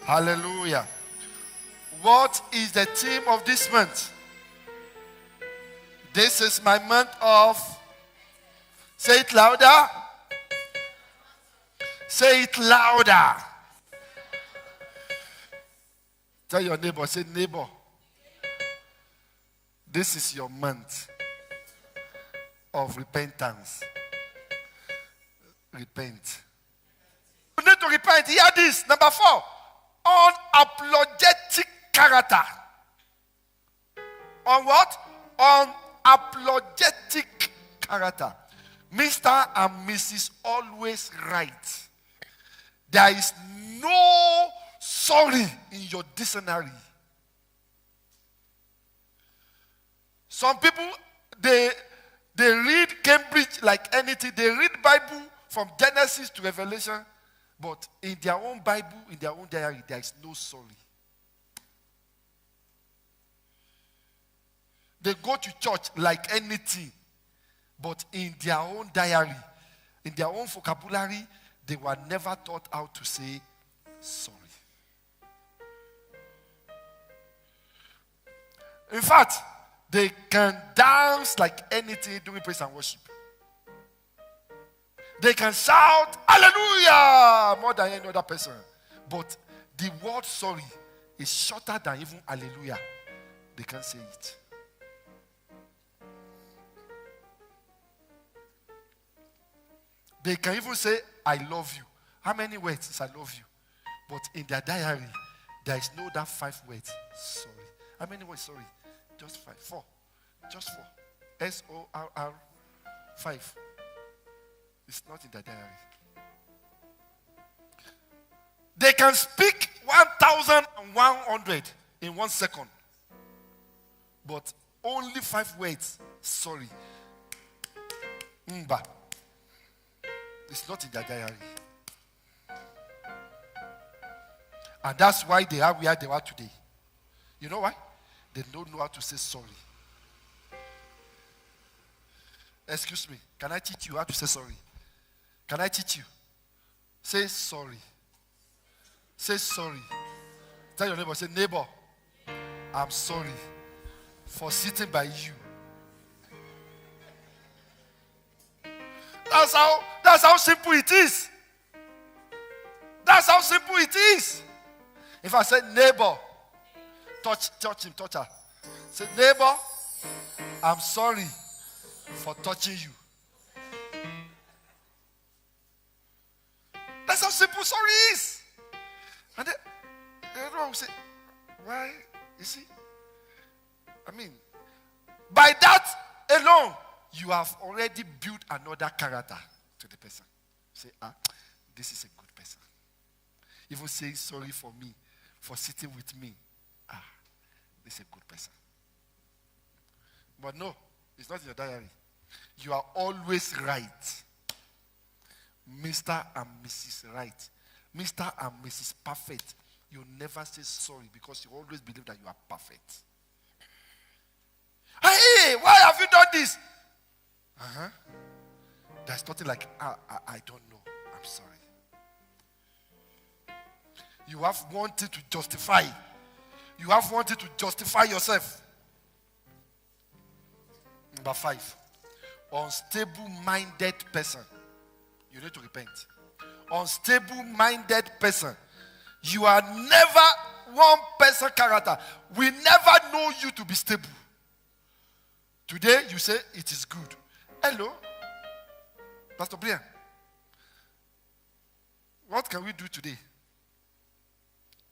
Hallelujah. What is the theme of this month? This is my month of, say it louder. Say it louder. Tell your neighbor, say neighbor, this is your month of repentance. Repent. You need to repent. Hear this. Number 4. Unapologetic character. On what? Unapologetic character. Mr. and Mrs. Always Right. There is no sorry in your dictionary. Some people, they read Cambridge like anything. They read Bible from Genesis to Revelation. But in their own Bible, in their own diary, there is no sorry. They go to church like anything. But in their own diary, in their own vocabulary, they were never taught how to say sorry. In fact, they can dance like anything during praise and worship. They can shout hallelujah more than any other person. But the word sorry is shorter than even hallelujah. They can't say it. They can even say I love you. How many words is I love you? But in their diary, there is no that 5 words. Sorry. How many words? Sorry. Just 5. 4. Just 4. SORR 5. It's not in their diary. They can speak 1,100 in 1 second. But only 5 words. Sorry. Mba. It's not in their diary. And that's why they are where they are today. You know why? They don't know how to say sorry. Excuse me. Can I teach you how to say sorry? Can I teach you? Say sorry. Say sorry. Tell your neighbor, say neighbor, I'm sorry for sitting by you. That's how simple it is. That's how simple it is. If I say neighbor, touch him, touch her. Say neighbor, I'm sorry for touching you. That's how simple sorry is. And then everyone will say, why? You see? I mean, by that alone, you have already built another character to the person. Say, this is a good person. Even saying sorry for me, for sitting with me. This is a good person. But no, it's not in your diary. You are always right. Mr. and Mrs. Right. Mr. and Mrs. Perfect. You never say sorry because you always believe that you are perfect. Hey, why have you done this? There's nothing like, I don't know. I'm sorry. You have wanted to justify. You have wanted to justify yourself. Number 5. Unstable-minded person. You need to repent. Unstable-minded person. You are never one person character. We never know you to be stable. Today you say it is good. Hello? Pastor Brian. What can we do today?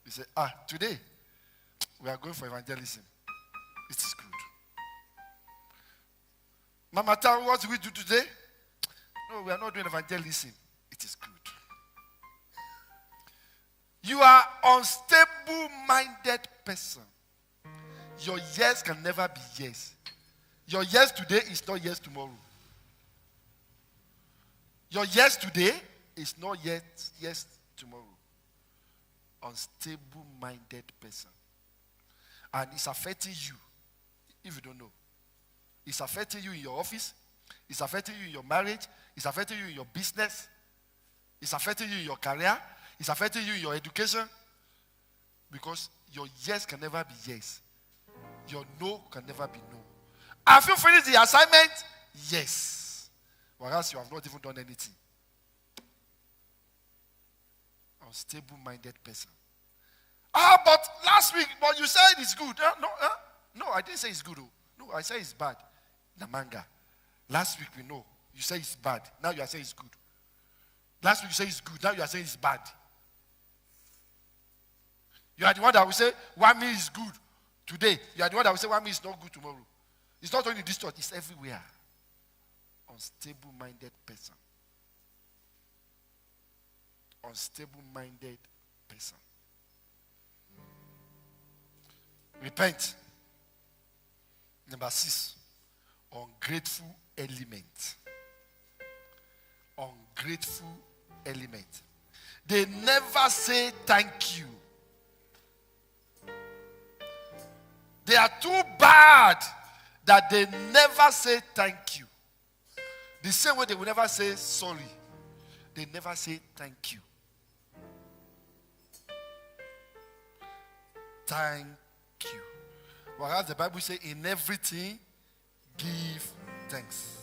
You say, today we are going for evangelism. It is good. Mama Town, what do we do today? No, we are not doing evangelism. It is good. You are unstable-minded person. Your yes can never be yes. Your yes today is not yes tomorrow. Your yes today is not yet yes tomorrow. Unstable-minded person. And it's affecting you if you don't know. It's affecting you in your office. It's affecting you in your marriage. It's affecting you in your business. It's affecting you in your career. It's affecting you in your education. Because your yes can never be yes. Your no can never be no. Have you finished the assignment? Yes. Whereas you have not even done anything. Unstable-minded person. But last week, but you said it's good. No, I didn't say it's good. No, I said it's bad. The manga. Last week we know. You say it's bad. Now you are saying it's good. Last week you say it's good. Now you are saying it's bad. You are the one that will say one meal is good today. You are the one that will say one meal is not good tomorrow. It's not only in this church, it's everywhere. Unstable-minded person. Unstable-minded person. Repent. Number 6. Ungrateful element. Ungrateful element. They never say thank you. They are too bad that they never say thank you. The same way they will never say sorry. They never say thank you. Thank you. Whereas the Bible says, in everything, give thanks.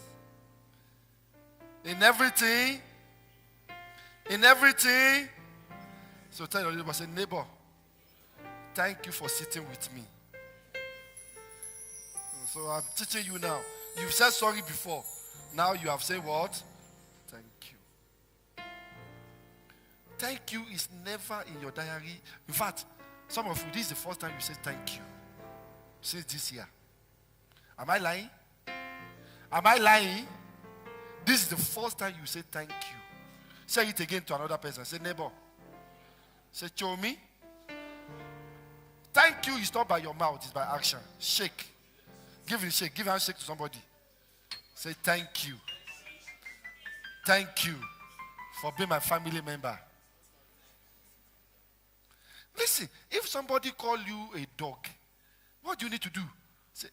In everything. So tell your neighbor, say, neighbor, thank you for sitting with me. So I'm teaching you now. You've said sorry before. Now you have said what? Thank you. Thank you is never in your diary. In fact, some of you, this is the first time you say thank you. Since this year. Am I lying? Am I lying? This is the first time you say thank you. Say it again to another person. Say neighbor. Say show me. Thank you is not by your mouth, it's by action. Shake. Give it a shake. Give a handshake to somebody. Say thank you. Thank you for being my family member. Listen, if somebody call you a dog, what do you need to do? Say,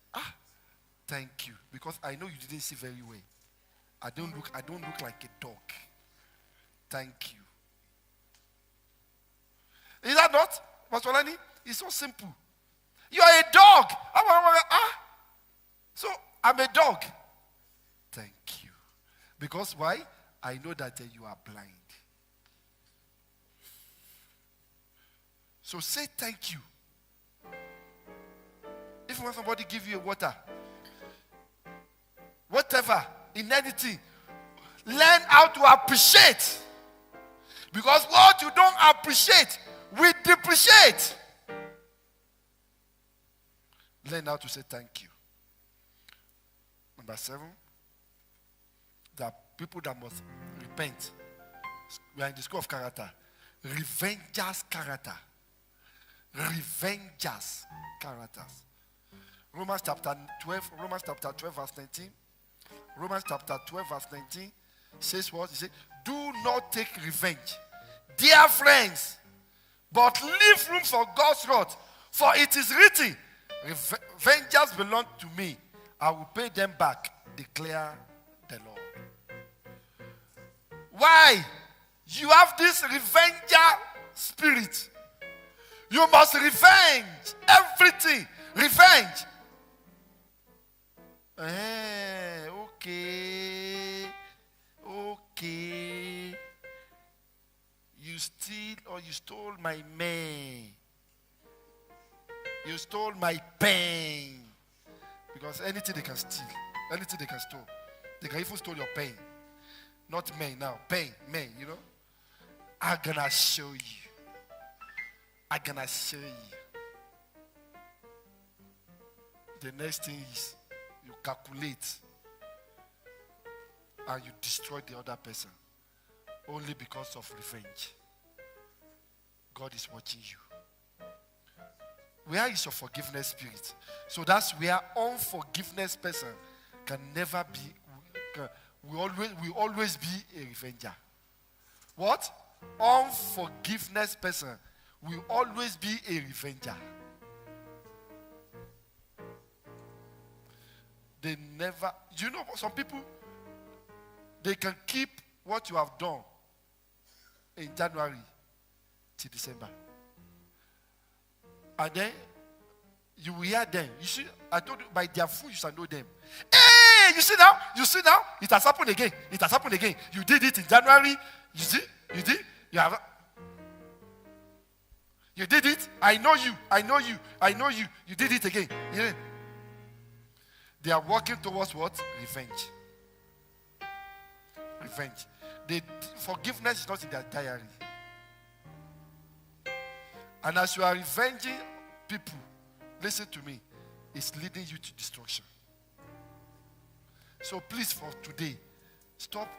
thank you. Because I know you didn't see very well. I don't look like a dog. Thank you. Is that not? Pastor Lani? It's so simple. You are a dog. So I'm a dog. Thank you. Because why? I know that you are blind. So say thank you. If you want somebody give you a water, whatever, in anything, learn how to appreciate. Because what you don't appreciate, we depreciate. Learn how to say thank you. Number 7, there are people that must repent. We are in the school of character. Revengers character. Revengers characters. Romans chapter 12 verse 19. Romans chapter 12 verse 19 says what? It says, do not take revenge, dear friends, but leave room for God's wrath. For it is written, vengeance belong to me. I will pay them back, declare the Lord. Why? You have this revenger spirit. You must revenge everything. Revenge. Okay. You steal or you stole my man. You stole my pen. Because anything they can steal, anything they can steal. They can even steal your pen. Not men now. Pen, men, you know. I'm gonna show you. I'm gonna show you. The next thing is you calculate and you destroy the other person only because of revenge. God is watching you. Where is your forgiveness spirit? So that's where unforgiveness person can never be. We always be a revenger. What? Unforgiveness person will always be a revenger. They never, you know, some people, they can keep what you have done in January till December. And then you will hear them. You see, I told you, by their fruit you shall know them. Hey, you see now? It has happened again. You did it in January. You see? You did? You did it. I know you. You did it again. Yeah. They are working towards what? Revenge. Forgiveness is not in their diary. And as you are revenging people, listen to me, it's leading you to destruction. So please, for today, stop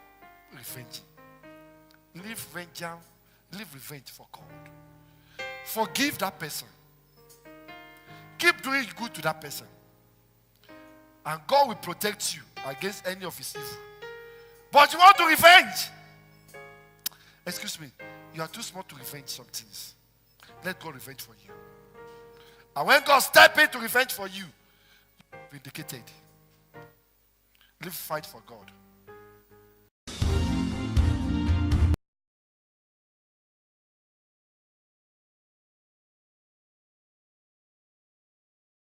revenging. Leave revenge for God. Forgive that person. Keep doing good to that person. And God will protect you against any of his evil. But you want to revenge? Excuse me, you are too small to revenge some things. Let God revenge for you. And when God steps in to revenge for you, vindicated. Live fight for God.